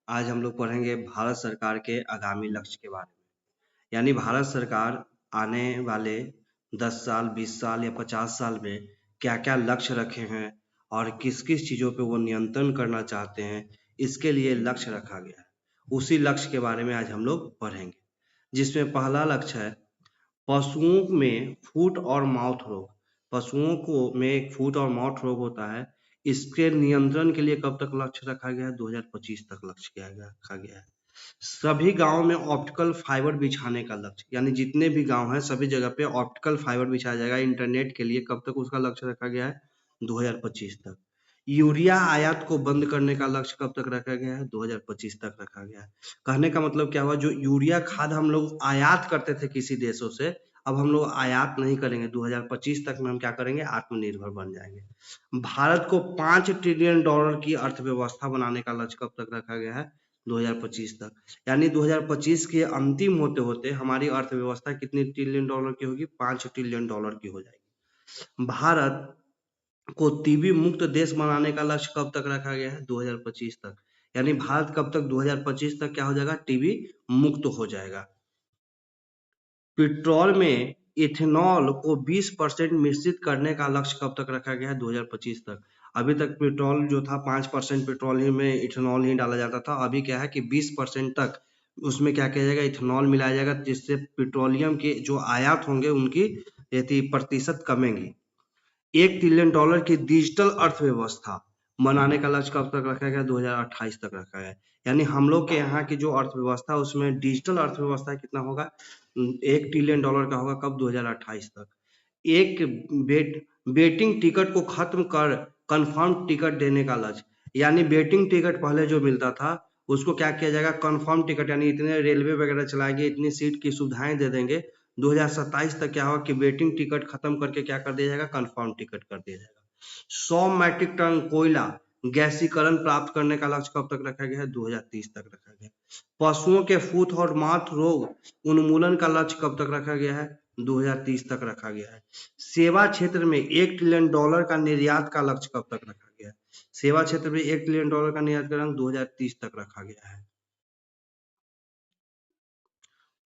आज हम लोग पढ़ेंगे भारत सरकार के आगामी लक्ष्य के बारे में। यानी भारत सरकार आने वाले 10 साल, 20 साल या 50 साल में क्या-क्या लक्ष्य रखे हैं और किस-किस चीज़ों पे वो नियंत्रण करना चाहते हैं, इसके लिए लक्ष्य रखा गया है। उसी लक्ष्य के बारे में आज हम लोग पढ़ेंगे, जिसमें पहला लक्ष्य है पशुओं में फुट और माउथ रोग। पशुओं को में एक फुट और माउथ रोग होता है। इसके नियंत्रण के लिए कब तक लक्ष्य रखा गया है? 2025 तक लक्ष्य रखा गया है। सभी गांव में ऑप्टिकल फाइबर बिछाने का लक्ष्य, यानी जितने भी गांव हैं सभी जगह पे ऑप्टिकल फाइबर बिछाया जाएगा इंटरनेट के लिए। कब तक उसका लक्ष्य रखा गया है? 2025 तक। यूरिया आयात को बंद करने का लक्ष्य कब तक रखा गया है? 2025 तक रखा गया है। कहने का मतलब क्या हुआ, जो यूरिया खाद हम लोग आयात करते थे किसी देशों से, अब हम लोग आयात नहीं करेंगे। 2025 तक में हम क्या करेंगे? आत्मनिर्भर बन जाएंगे। भारत को $5 ट्रिलियन की अर्थव्यवस्था बनाने का लक्ष्य कब तक रखा गया है? 2025 तक। यानी 2025 के अंतिम होते होते हमारी अर्थव्यवस्था कितने ट्रिलियन डॉलर की होगी? $5 ट्रिलियन की हो जाएगी। भारत को टीबी मुक्त देश बनाने का लक्ष्य कब तक रखा गया है? 2025 तक। यानी भारत कब तक 2025 तक क्या हो जाएगा? टीबी मुक्त हो जाएगा। पेट्रोल में इथेनॉल को 20% मिश्रित करने का लक्ष्य कब तक रखा गया है? 2025 तक। अभी तक पेट्रोल जो था 5% पेट्रोल ही में इथेनॉल ही डाला जाता था। अभी क्या है कि 20% तक उसमें क्या किया जाएगा? इथेनॉल मिलाया जाएगा, जिससे पेट्रोलियम के जो आयात होंगे उनकी प्रतिशत कमेंगी। $1 ट्रिलियन की डिजिटल अर्थव्यवस्था बनाने का लक्ष्य कब तक रखा गया? 2028 तक रखा गया। यानी हम लोग के यहाँ की जो अर्थव्यवस्था उसमें डिजिटल अर्थव्यवस्था कितना होगा? $1 ट्रिलियन का होगा। कब? 2028 तक। एक बेटिंग टिकट को खत्म कर कंफर्म टिकट देने का लक्ष्य, यानी बेटिंग टिकट पहले जो मिलता था उसको क्या किया जाएगा? कंफर्म टिकट, यानी इतने रेलवे वगैरह चलाएंगे, इतनी सीट की सुविधाएं दे देंगे। 2027 तक क्या होगा कि वेटिंग टिकट खत्म करके क्या कर दिया जाएगा? कंफर्म टिकट कर दिया जाएगा। 100 मैट्रिक टन कोयला गैसीकरण प्राप्त करने का लक्ष्य कब तक रखा गया है? 2030 तक रखा गया। पशुओं के फुट और माथ रोग उन्मूलन का लक्ष्य कब तक रखा गया है? 2030 तक रखा गया है। सेवा क्षेत्र में $1 ट्रिलियन का निर्यात का लक्ष्य कब तक रखा गया है? सेवा क्षेत्र में $1 ट्रिलियन का निर्यात का लक्ष्य 2030 तक रखा गया है।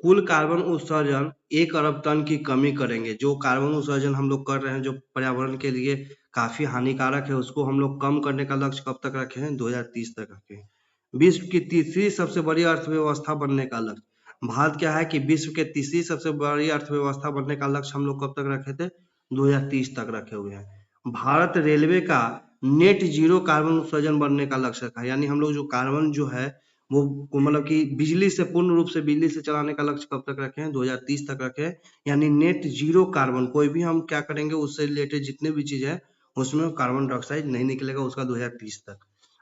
कुल कार्बन उत्सर्जन 1 अरब टन की कमी करेंगे। जो कार्बन उत्सर्जन हम लोग कर रहे हैं, जो पर्यावरण के लिए काफी हानिकारक है, उसको हम लोग कम करने का लक्ष्य कब तक रखे हैं? 2030 तक रखे हैं। विश्व की तीसरी सबसे बड़ी अर्थव्यवस्था बनने का लक्ष्य, भारत क्या है कि विश्व के तीसरी सबसे बड़ी अर्थव्यवस्था बनने का लक्ष्य हम लोग कब तक रखे थे? 2030 तक रखे हुए हैं। भारत रेलवे का नेट जीरो कार्बन उत्सर्जन बनने का लक्ष्य रखा है। यानी हम लोग जो कार्बन जो है वो मतलब कि बिजली से पूर्ण रूप से बिजली से चलाने का लक्ष्य कब तक रखे हैं? 2030 तक रखे हैं। यानी नेट जीरो कार्बन, कोई भी हम क्या करेंगे उससे रिलेटेड जितने भी चीज है उसमें कार्बन डाइऑक्साइड नहीं निकलेगा, उसका 2030 तक।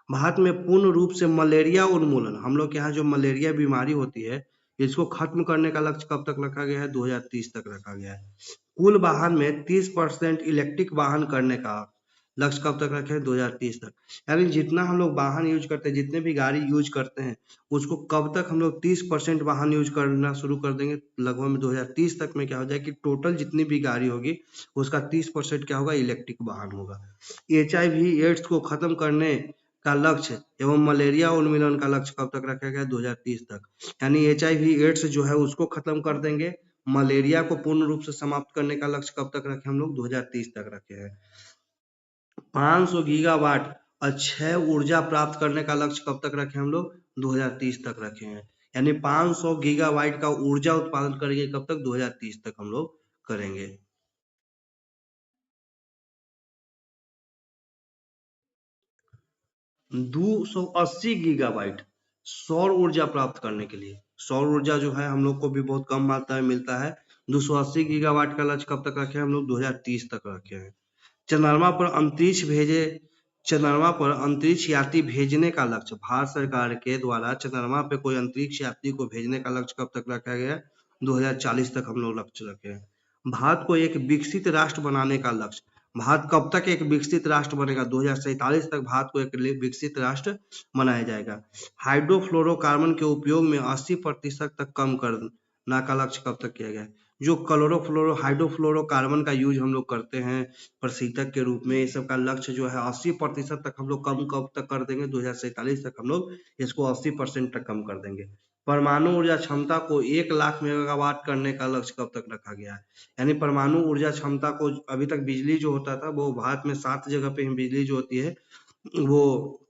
भारत में पूर्ण रूप से मलेरिया उन्मूलन, हम लोग के यहाँ जो मलेरिया बीमारी होती है इसको खत्म करने का लक्ष्य कब तक रखा गया है? 2030 तक रखा गया है। कुल वाहन में 30% इलेक्ट्रिक वाहन करने का लक्ष्य कब तक रखे हैं? 2030 तक। यानी जितना हम लोग वाहन यूज करते हैं, जितने भी गाड़ी यूज करते हैं, उसको कब तक हम लोग 30% वाहन यूज करना शुरू कर देंगे? लगभग में 2030 तक में क्या हो जाए कि टोटल जितनी भी गाड़ी होगी उसका 30% क्या होगा? इलेक्ट्रिक वाहन होगा। HIV एड्स को खत्म करने का लक्ष्य एवं मलेरिया उन्मूलन का लक्ष्य कब तक रखा गया? 2030 तक। यानी HIV एड्स जो है उसको खत्म कर देंगे। मलेरिया को पूर्ण रूप से समाप्त करने का लक्ष्य कब तक रखे हम लोग? 2030 तक रखे हैं। 500 गीगावाट अक्षय ऊर्जा प्राप्त करने का लक्ष्य कब तक रखे हम लोग? 2030 तक रखे हैं। यानी 500 गीगावाट का ऊर्जा उत्पादन करेंगे कब तक? 2030 तक हम लोग करेंगे। 280 गीगावाट सौर ऊर्जा प्राप्त करने के लिए, सौर ऊर्जा जो है हम लोग को भी बहुत कम मात्रा में मिलता है। 280 गीगावाट का लक्ष्य कब तक रखे हैं हम लोग? 2030 तक रखे हैं। चंद्रमा पर अंतरिक्ष भेजे चंद्रमा पर अंतरिक्ष यात्री भेजने का लक्ष्य, भारत सरकार के द्वारा चंद्रमा पे कोई अंतरिक्ष यात्री को भेजने का लक्ष्य कब तक रखा गया है? 2040 तक हम लोग लक्ष्य रखे हैं। भारत को एक विकसित राष्ट्र बनाने का लक्ष्य, भारत कब तक एक विकसित राष्ट्र बनेगा? 2047 तक भारत को एक विकसित राष्ट्र बनाया जाएगा। हाइड्रोफ्लोरोकार्बन के उपयोग में 80% तक कम करना का लक्ष्य कब तक किया गया है? जो क्लोरोफ्लोरो हाइड्रोफ्लोरोकार्बन का यूज हम लोग करते हैं प्रशीतक के रूप में, ये सब का लक्ष्य जो है 80% तक हम लोग कम कब तक कर देंगे, 2047 तक हम लोग इसको 80% तक कम कर देंगे। परमाणु ऊर्जा क्षमता को 1 लाख मेगावाट करने का लक्ष्य कब तक रखा गया है? यानी परमाणु ऊर्जा क्षमता को, अभी तक बिजली जो होता था वो भारत में 7 जगह पे बिजली जो होती है वो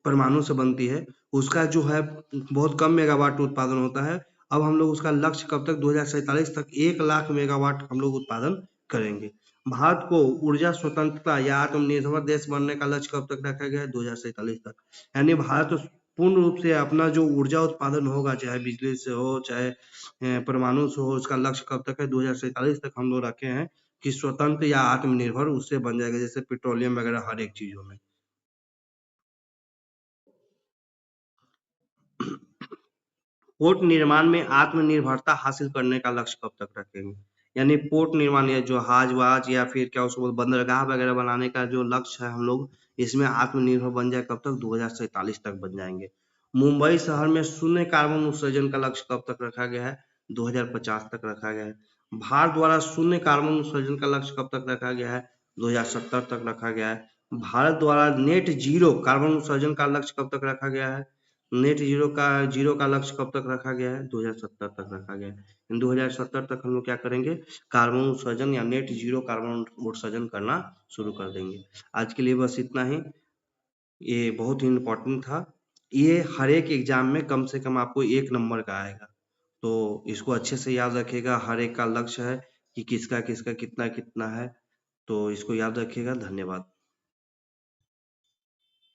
परमाणु से बनती है, उसका जो है बहुत कम मेगावाट उत्पादन होता है। अब हम लोग उसका लक्ष्य कब तक, 2047 तक 1 लाख मेगावाट हम लोग उत्पादन करेंगे। भारत को ऊर्जा स्वतंत्रता या आत्मनिर्भर देश बनने का लक्ष्य कब तक रखा गया है, 2047 तक। यानी भारत पूर्ण रूप से अपना जो ऊर्जा उत्पादन होगा, चाहे बिजली से हो चाहे परमाणु से हो, उसका लक्ष्य कब तक है, 2047 तक हम लोग रखे हैं कि स्वतंत्र या आत्मनिर्भर उससे बन जाएगा, जैसे पेट्रोलियम वगैरह हर एक चीजों में। पोर्ट निर्माण में आत्मनिर्भरता हासिल करने का लक्ष्य कब तक रखेंगे? यानी पोर्ट निर्माण या जो जहाज या फिर क्या उसको बंदरगाह वगैरह बनाने का जो लक्ष्य है हम लोग इसमें आत्मनिर्भर बन जाए कब तक, 2047 तक बन जाएंगे। मुंबई शहर में शून्य कार्बन उत्सर्जन का लक्ष्य कब तक रखा गया है, 2050 तक रखा गया है। भारत द्वारा शून्य कार्बन उत्सर्जन का लक्ष्य कब तक रखा गया है, 2070 तक रखा गया है। भारत द्वारा नेट जीरो कार्बन उत्सर्जन का लक्ष्य कब तक रखा गया है, नेट जीरो का लक्ष्य कब तक रखा गया है, 2070 तक रखा गया है। 2070 तक हम लोग क्या करेंगे, कार्बन उत्सर्जन या नेट जीरो कार्बन उत्सर्जन करना शुरू कर देंगे। आज के लिए बस इतना ही, ये बहुत ही इम्पोर्टेंट था। ये हर एक एग्जाम में कम से कम आपको 1 नंबर का आएगा, तो इसको अच्छे से याद रखिएगा। हर एक का लक्ष्य है कि किसका किसका कितना कितना है, तो इसको याद रखिएगा। धन्यवाद।